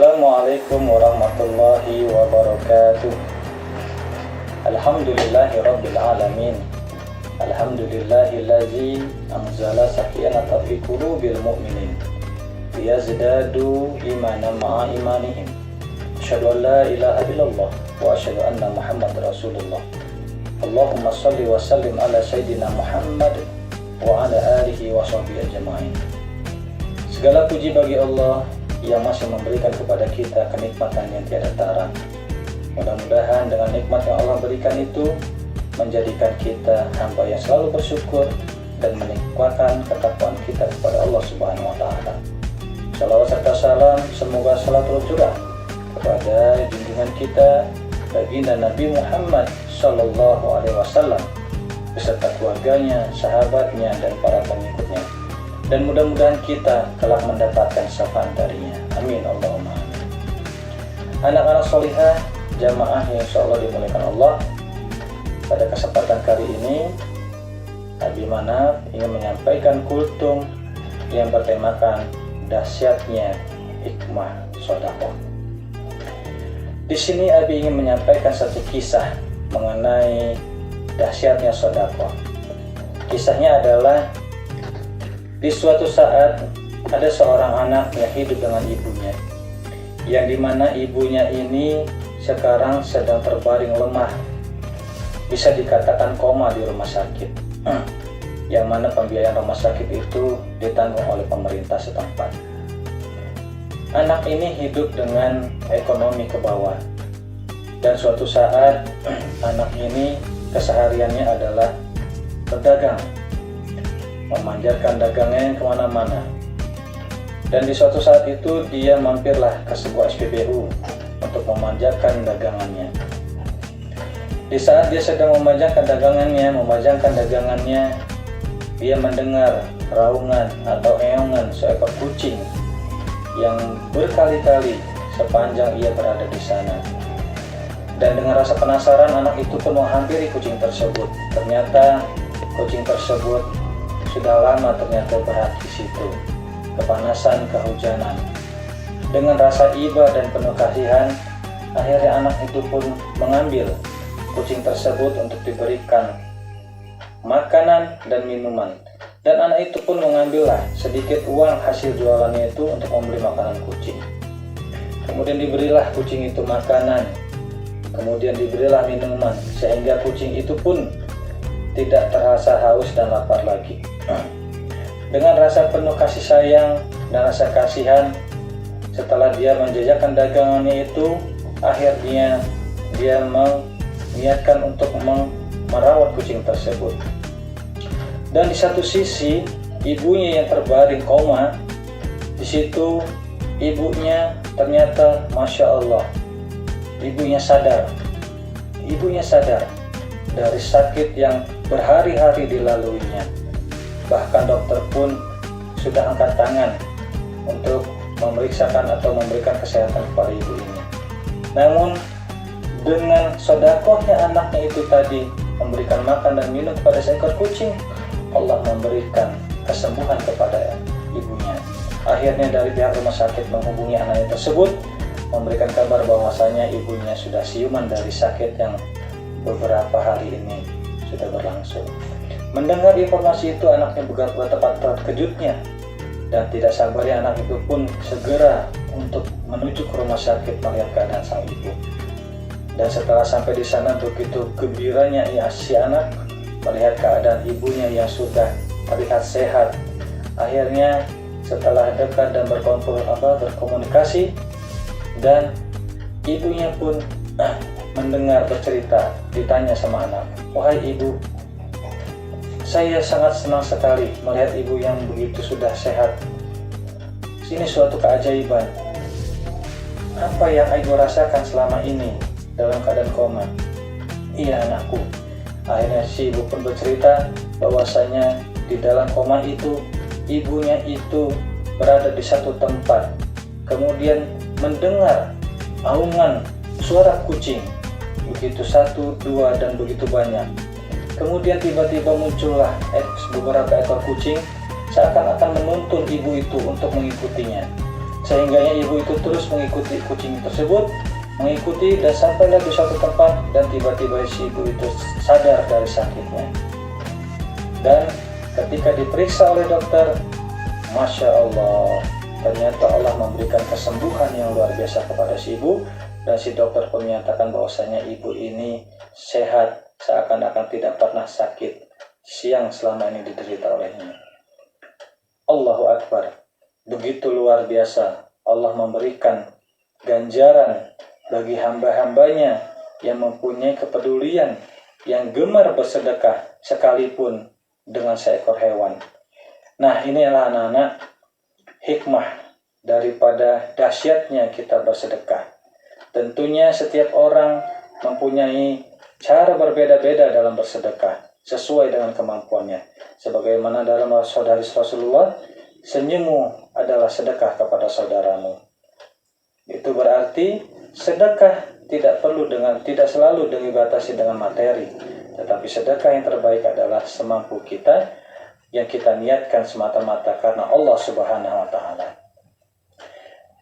Assalamualaikum warahmatullahi wabarakatuh. Alhamdulillahi rabbil alamin. Alhamdulillahillazi anzala sakinata fi qulubil mu'minin liyazdadu imanan ma'a imanihim. Asyhadu an la ilaha illallah wa asyhadu anna Muhammadar Rasulullah. Allahumma shalli wa sallim ala sayyidina Muhammad wa ala alihi wa sahbihi ajma'in. Segala puji bagi Allah yang masih memberikan kepada kita kenikmatan yang tiada tara. Mudah-mudahan dengan nikmat yang Allah berikan itu menjadikan kita hamba yang selalu bersyukur dan meningkatkan ketakwaan kita kepada Allah Subhanahu wa taala. Shalawat serta salam semoga selalu tercurah kepada junjungan kita baginda Nabi Muhammad sallallahu alaihi wasallam beserta keluarganya, sahabatnya dan para pengikutnya. Dan mudah-mudahan kita kelak mendapatkan syafaat darinya. Amin Allahumma amin. Anak-anak solihah, jamaah yang insyaallah dimuliakan Allah, pada kesempatan kali ini Abi Manaf ingin menyampaikan kultum yang bertemakan dahsyatnya hikmah sedekah. Di sini Abi ingin menyampaikan satu kisah mengenai dahsyatnya sedekah. Kisahnya adalah di suatu saat ada seorang anak yang hidup dengan ibunya, yang dimana ibunya ini sekarang sedang terbaring lemah, bisa dikatakan koma di rumah sakit, yang mana pembiayaan rumah sakit itu ditanggung oleh pemerintah setempat. Anak ini hidup dengan ekonomi ke bawah, dan suatu saat anak ini kesehariannya adalah berdagang, memanjatkan dagangnya kemana-mana. Dan di suatu saat itu dia mampirlah ke sebuah SPBU untuk memanjatkan dagangannya. Di saat dia sedang memajangkan dagangannya, dia mendengar raungan atau eongan seekor kucing yang berkali-kali sepanjang ia berada di sana. Dan dengan rasa penasaran, anak itu pun menghampiri kucing tersebut. Ternyata kucing tersebut sudah lama berada di situ, kepanasan, kehujanan. Dengan rasa iba dan penuh kasihan, akhirnya anak itu pun mengambil kucing tersebut untuk diberikan makanan dan minuman. Dan anak itu pun mengambillah sedikit uang hasil jualannya itu untuk membeli makanan kucing. Kemudian diberilah kucing itu makanan, kemudian diberilah minuman, sehingga kucing itu pun tidak terasa haus dan lapar lagi. Dengan rasa penuh kasih sayang dan rasa kasihan, setelah dia menjajakan dagangannya itu, akhirnya dia meniatkan untuk merawat kucing tersebut. Dan di satu sisi ibunya yang terbaring koma, di situ ibunya ternyata masya Allah, ibunya sadar dari sakit yang berhari-hari dilaluinya. Bahkan dokter pun sudah angkat tangan untuk memeriksakan atau memberikan kesehatan kepada ibu ini. Namun dengan sedekahnya anaknya itu tadi memberikan makan dan minum kepada seekor kucing, Allah memberikan kesembuhan kepada ibunya. Akhirnya dari pihak rumah sakit menghubungi anaknya tersebut, memberikan kabar bahwasanya ibunya sudah siuman dari sakit yang beberapa hari ini sudah berlangsung. Mendengar informasi itu, anaknya betapa terkejutnya, dan tidak sabarnya anak itu pun segera untuk menuju ke rumah sakit melihat keadaan sang ibu. Dan setelah sampai di sana, begitu gembiranya si anak melihat keadaan ibunya yang sudah terlihat sehat. Akhirnya setelah dekat dan berkomunikasi, dan ibunya pun mendengar bercerita, ditanya sama anak, "Wahai ibu, saya sangat senang sekali melihat ibu yang begitu sudah sehat. Ini suatu keajaiban. Apa yang ibu rasakan selama ini dalam keadaan koma?" "Iya anakku." Akhirnya si ibu pun bercerita bahwasanya di dalam koma itu ibunya itu berada di satu tempat, kemudian mendengar aungan suara kucing, begitu satu, dua, dan begitu banyak. Kemudian tiba-tiba muncullah beberapa ekor kucing seakan-akan menuntun ibu itu untuk mengikutinya. Sehingganya ibu itu terus mengikuti kucing tersebut, mengikuti dan sampailah di suatu tempat, dan tiba-tiba si ibu itu sadar dari sakitnya. Dan ketika diperiksa oleh dokter, Masya Allah, ternyata Allah memberikan kesembuhan yang luar biasa kepada si ibu, dan si dokter pun menyatakan bahwasanya ibu ini sehat, seakan-akan tidak pernah sakit yang selama ini diderita olehnya. Allahu Akbar. Begitu luar biasa Allah memberikan ganjaran bagi hamba-hambanya yang mempunyai kepedulian, yang gemar bersedekah sekalipun dengan seekor hewan. Nah, inilah anak-anak hikmah daripada dahsyatnya kita bersedekah. Tentunya setiap orang mempunyai cara berbeda-beda dalam bersedekah sesuai dengan kemampuannya. Sebagaimana dalam hadis Rasulullah, senyummu adalah sedekah kepada saudaramu. Itu berarti sedekah tidak selalu dibatasi dengan materi, tetapi sedekah yang terbaik adalah semampu kita, yang kita niatkan semata-mata karena Allah Subhanahu wa taala.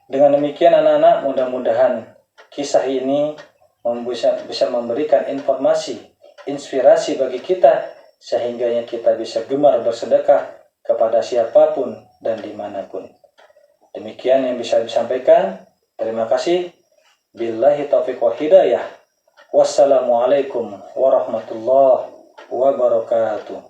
Dengan demikian anak-anak, mudah-mudahan kisah ini bisa memberikan informasi, inspirasi bagi kita, sehingga kita bisa gemar bersedekah kepada siapapun dan dimanapun. Demikian yang bisa disampaikan. Terima kasih. Billahi taufiq wal hidayah. Wassalamualaikum warahmatullahi wabarakatuh.